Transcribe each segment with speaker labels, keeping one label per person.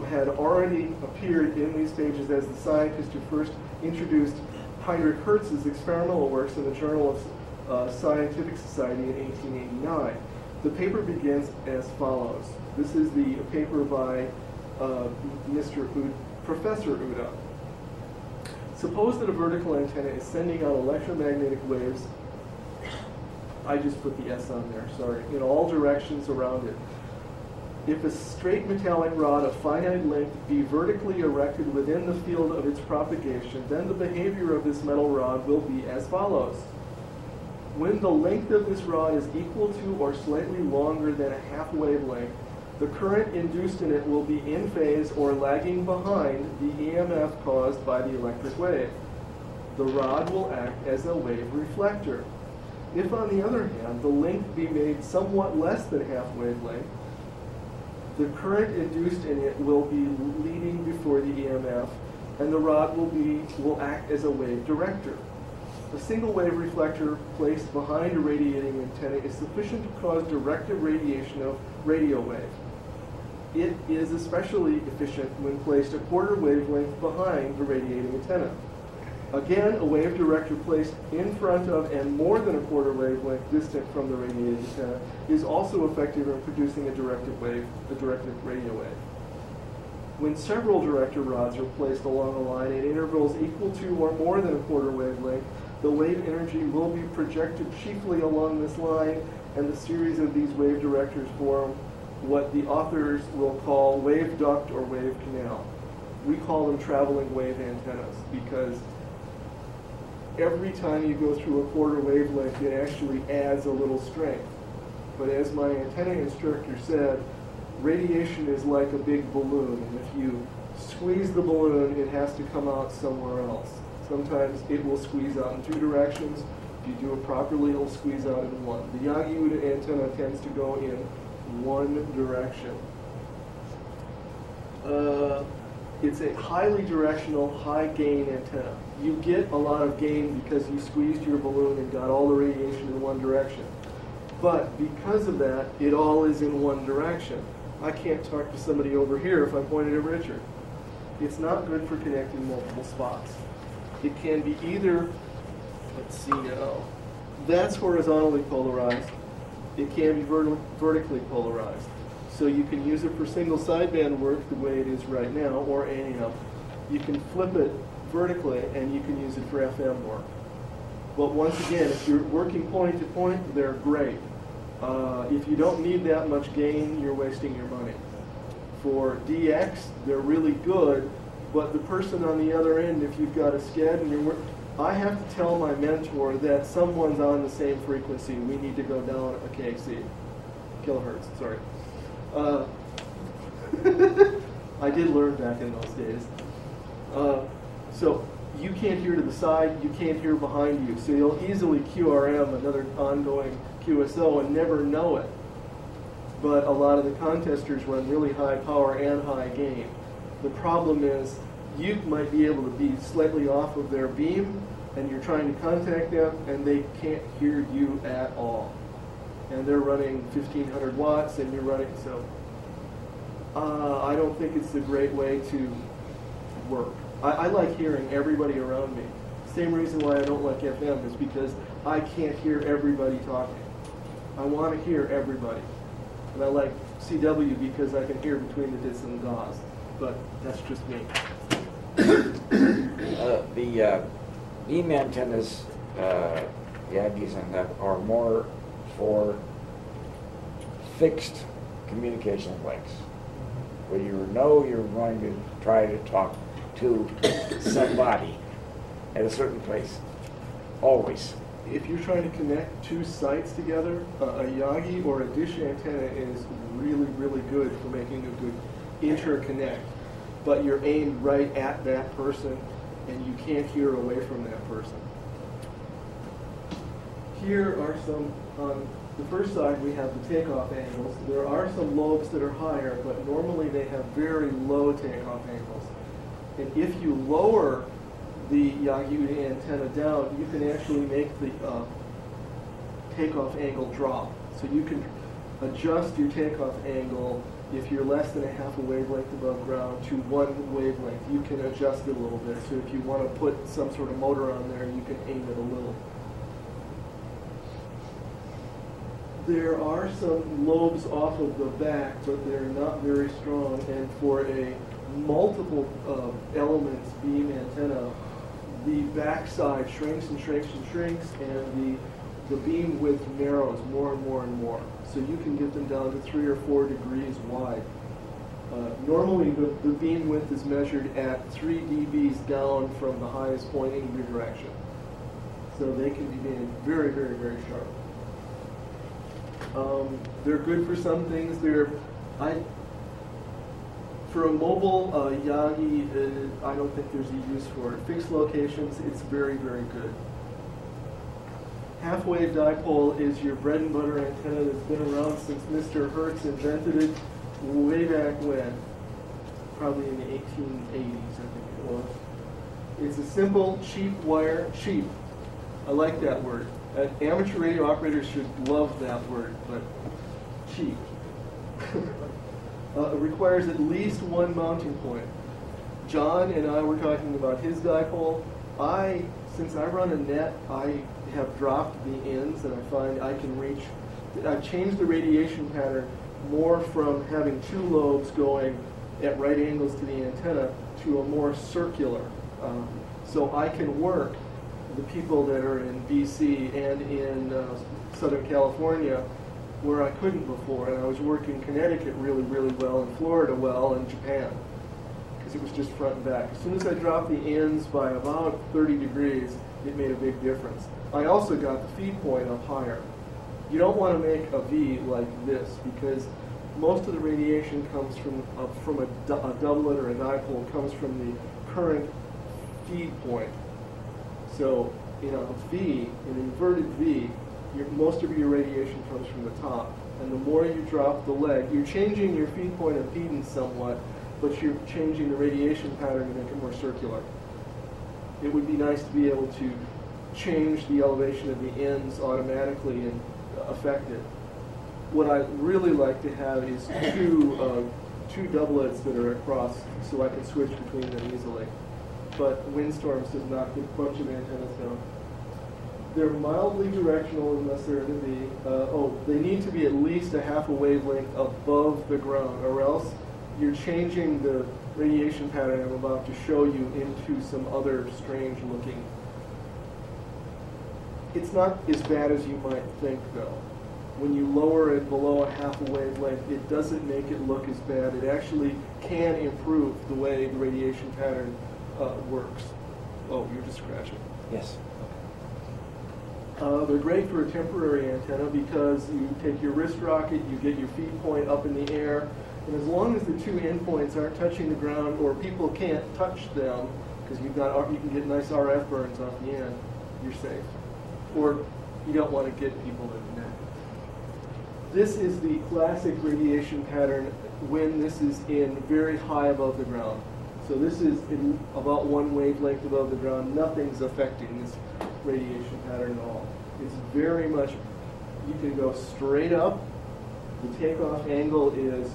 Speaker 1: had already appeared in these pages as the scientist who first introduced Heinrich Hertz's experimental works in the Journal of Scientific Society in 1889. The paper begins as follows. This is the paper by Professor Uda. Suppose that a vertical antenna is sending out electromagnetic waves, I just put the S on there, sorry, in all directions around it. If a straight metallic rod of finite length be vertically erected within the field of its propagation, then the behavior of this metal rod will be as follows. When the length of this rod is equal to or slightly longer than a half wavelength, the current induced in it will be in phase or lagging behind the EMF caused by the electric wave. The rod will act as a wave reflector. If, on the other hand, the length be made somewhat less than half wavelength, the current induced in it will be leading before the EMF, and the rod will act as a wave director. A single wave reflector placed behind a radiating antenna is sufficient to cause directive radiation of radio wave. It is especially efficient when placed a quarter wavelength behind the radiating antenna. Again, a wave director placed in front of and more than a quarter wavelength distant from the radiating antenna is also effective in producing a directive radio wave. When several director rods are placed along a line at intervals equal to or more than a quarter wavelength, the wave energy will be projected chiefly along this line, and the series of these wave directors form what the authors will call wave duct or wave canal. We call them traveling wave antennas because every time you go through a quarter wavelength, it actually adds a little strength. But as my antenna instructor said, radiation is like a big balloon, and if you squeeze the balloon, it has to come out somewhere else. Sometimes it will squeeze out in two directions. If you do it properly, it'll squeeze out in one. The Yagi-Uda antenna tends to go in one direction. It's a highly directional, high gain antenna. You get a lot of gain because you squeezed your balloon and got all the radiation in one direction. But because of that, it all is in one direction. I can't talk to somebody over here if I'm pointed at Richard. It's not good for connecting multiple spots. It can be either, let's see now, that's horizontally polarized. It can be vertically polarized. So you can use it for single sideband work the way it is right now, or AM. You can flip it vertically, and you can use it for FM work. But once again, if you're working point to point, they're great. If you don't need that much gain, you're wasting your money. For DX, they're really good, but the person on the other end, if you've got a SCAD and you're I have to tell my mentor that someone's on the same frequency. We need to go down a KC. Kilohertz, sorry. I did learn back in those days. So you can't hear to the side, you can't hear behind you. So you'll easily QRM, another ongoing QSO, and never know it. But a lot of the contesters run really high power and high gain. The problem is you might be able to be slightly off of their beam, and you're trying to contact them, and they can't hear you at all. And they're running 1500 watts, and you're running, so I don't think it's a great way to work. I like hearing everybody around me. Same reason why I don't like FM is because I can't hear everybody talking. I want to hear everybody. And I like CW because I can hear between the dits and the DAWs. But that's just me.
Speaker 2: The beam antennas, Yagis and that, are more for fixed communication links, where you know you're going to try to talk to somebody at a certain place, always.
Speaker 1: If you're trying to connect two sites together, a Yagi or a dish antenna is really, really good for making a good interconnect. But you're aimed right at that person, and you can't hear away from that person. Here are some, on the first side we have the takeoff angles. There are some lobes that are higher, but normally they have very low takeoff angles. And if you lower the Yagi antenna down, you can actually make the takeoff angle drop. So you can adjust your takeoff angle If you're less than a half a wavelength above ground to 1 wavelength, you can adjust it a little bit. So if you want to put some sort of motor on there, you can aim it a little. There are some lobes off of the back, but they're not very strong. And for a multiple elements beam antenna, the backside shrinks and shrinks and shrinks, and the beam width narrows more and more and more. So you can get them down to 3 or 4 degrees wide. Normally, the beam width is measured at 3 dBs down from the highest point in your direction. So they can be made very, very, very sharp. They're good for some things. For a mobile Yagi, I don't think there's a use for it. Fixed locations, it's very, very good. Half-wave dipole is your bread and butter antenna that's been around since Mr. Hertz invented it way back when, probably in the 1880s, I think it was. It's a simple, cheap wire, cheap. I like that word. Amateur radio operators should love that word, but cheap. It requires at least 1 mounting point. John and I were talking about his dipole. Since I run a net, I have dropped the ends, and I find I can reach. I've changed the radiation pattern more from having 2 lobes going at right angles to the antenna to a more circular. So I can work the people that are in BC and in Southern California where I couldn't before, and I was working Connecticut really, really well, and Florida well, and Japan, because it was just front and back. As soon as I dropped the ends by about 30 degrees, it made a big difference. I also got the feed point up higher. You don't want to make a V like this, because most of the radiation comes from a doublet or a dipole, comes from the current feed point. So in a V, an inverted V, most of your radiation comes from the top. And the more you drop the leg, you're changing your feed point impedance somewhat, but you're changing the radiation pattern to make it more circular. It would be nice to be able to change the elevation of the ends automatically and affect it. What I really like to have is two doublets that are across, so I can switch between them easily. But windstorms does knock a bunch of antennas down. They're mildly directional unless they're in a V. They need to be at least a half a wavelength above the ground, or else you're changing the radiation pattern I'm about to show you into some other strange looking. It's not as bad as you might think, though. When you lower it below a half a wavelength, it doesn't make it look as bad. It actually can improve the way the radiation pattern works. Oh, you're just scratching.
Speaker 2: Yes.
Speaker 1: They're great for a temporary antenna because you take your wrist rocket, you get your feed point up in the air, and as long as the 2 endpoints aren't touching the ground or people can't touch them, because you can get nice RF burns off the end, you're safe. Or you don't want to get people to the neck. This is the classic radiation pattern when this is in very high above the ground. So this is in about 1 wavelength above the ground. Nothing's affecting this radiation pattern at all. It's very much, you can go straight up. The takeoff angle is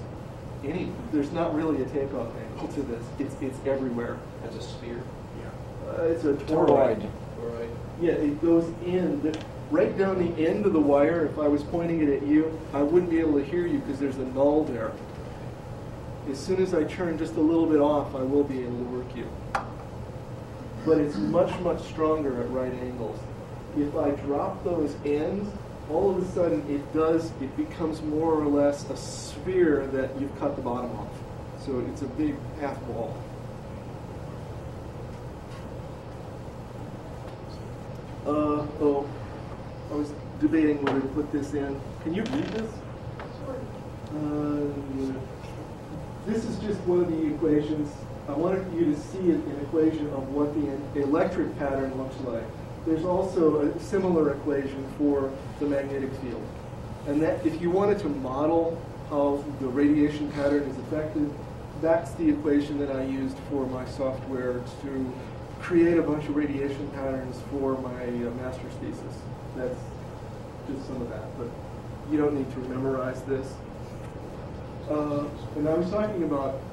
Speaker 1: there's not really a takeoff angle to this. It's everywhere.
Speaker 3: As a sphere?
Speaker 1: Yeah. It's a toroid. Yeah, it goes in, right down the end of the wire. If I was pointing it at you, I wouldn't be able to hear you because there's a null there. As soon as I turn just a little bit off, I will be able to work you. But it's much, much stronger at right angles. If I drop those ends, all of a sudden it becomes more or less a sphere that you've cut the bottom off. So it's a big half ball. I was debating whether to put this in. Can you read this? This is just one of the equations. I wanted you to see an equation of what the electric pattern looks like. There's also a similar equation for the magnetic field. And that, if you wanted to model how the radiation pattern is affected, that's the equation that I used for my software to create a bunch of radiation patterns for my master's thesis. That's just some of that, but you don't need to memorize this. And I was talking about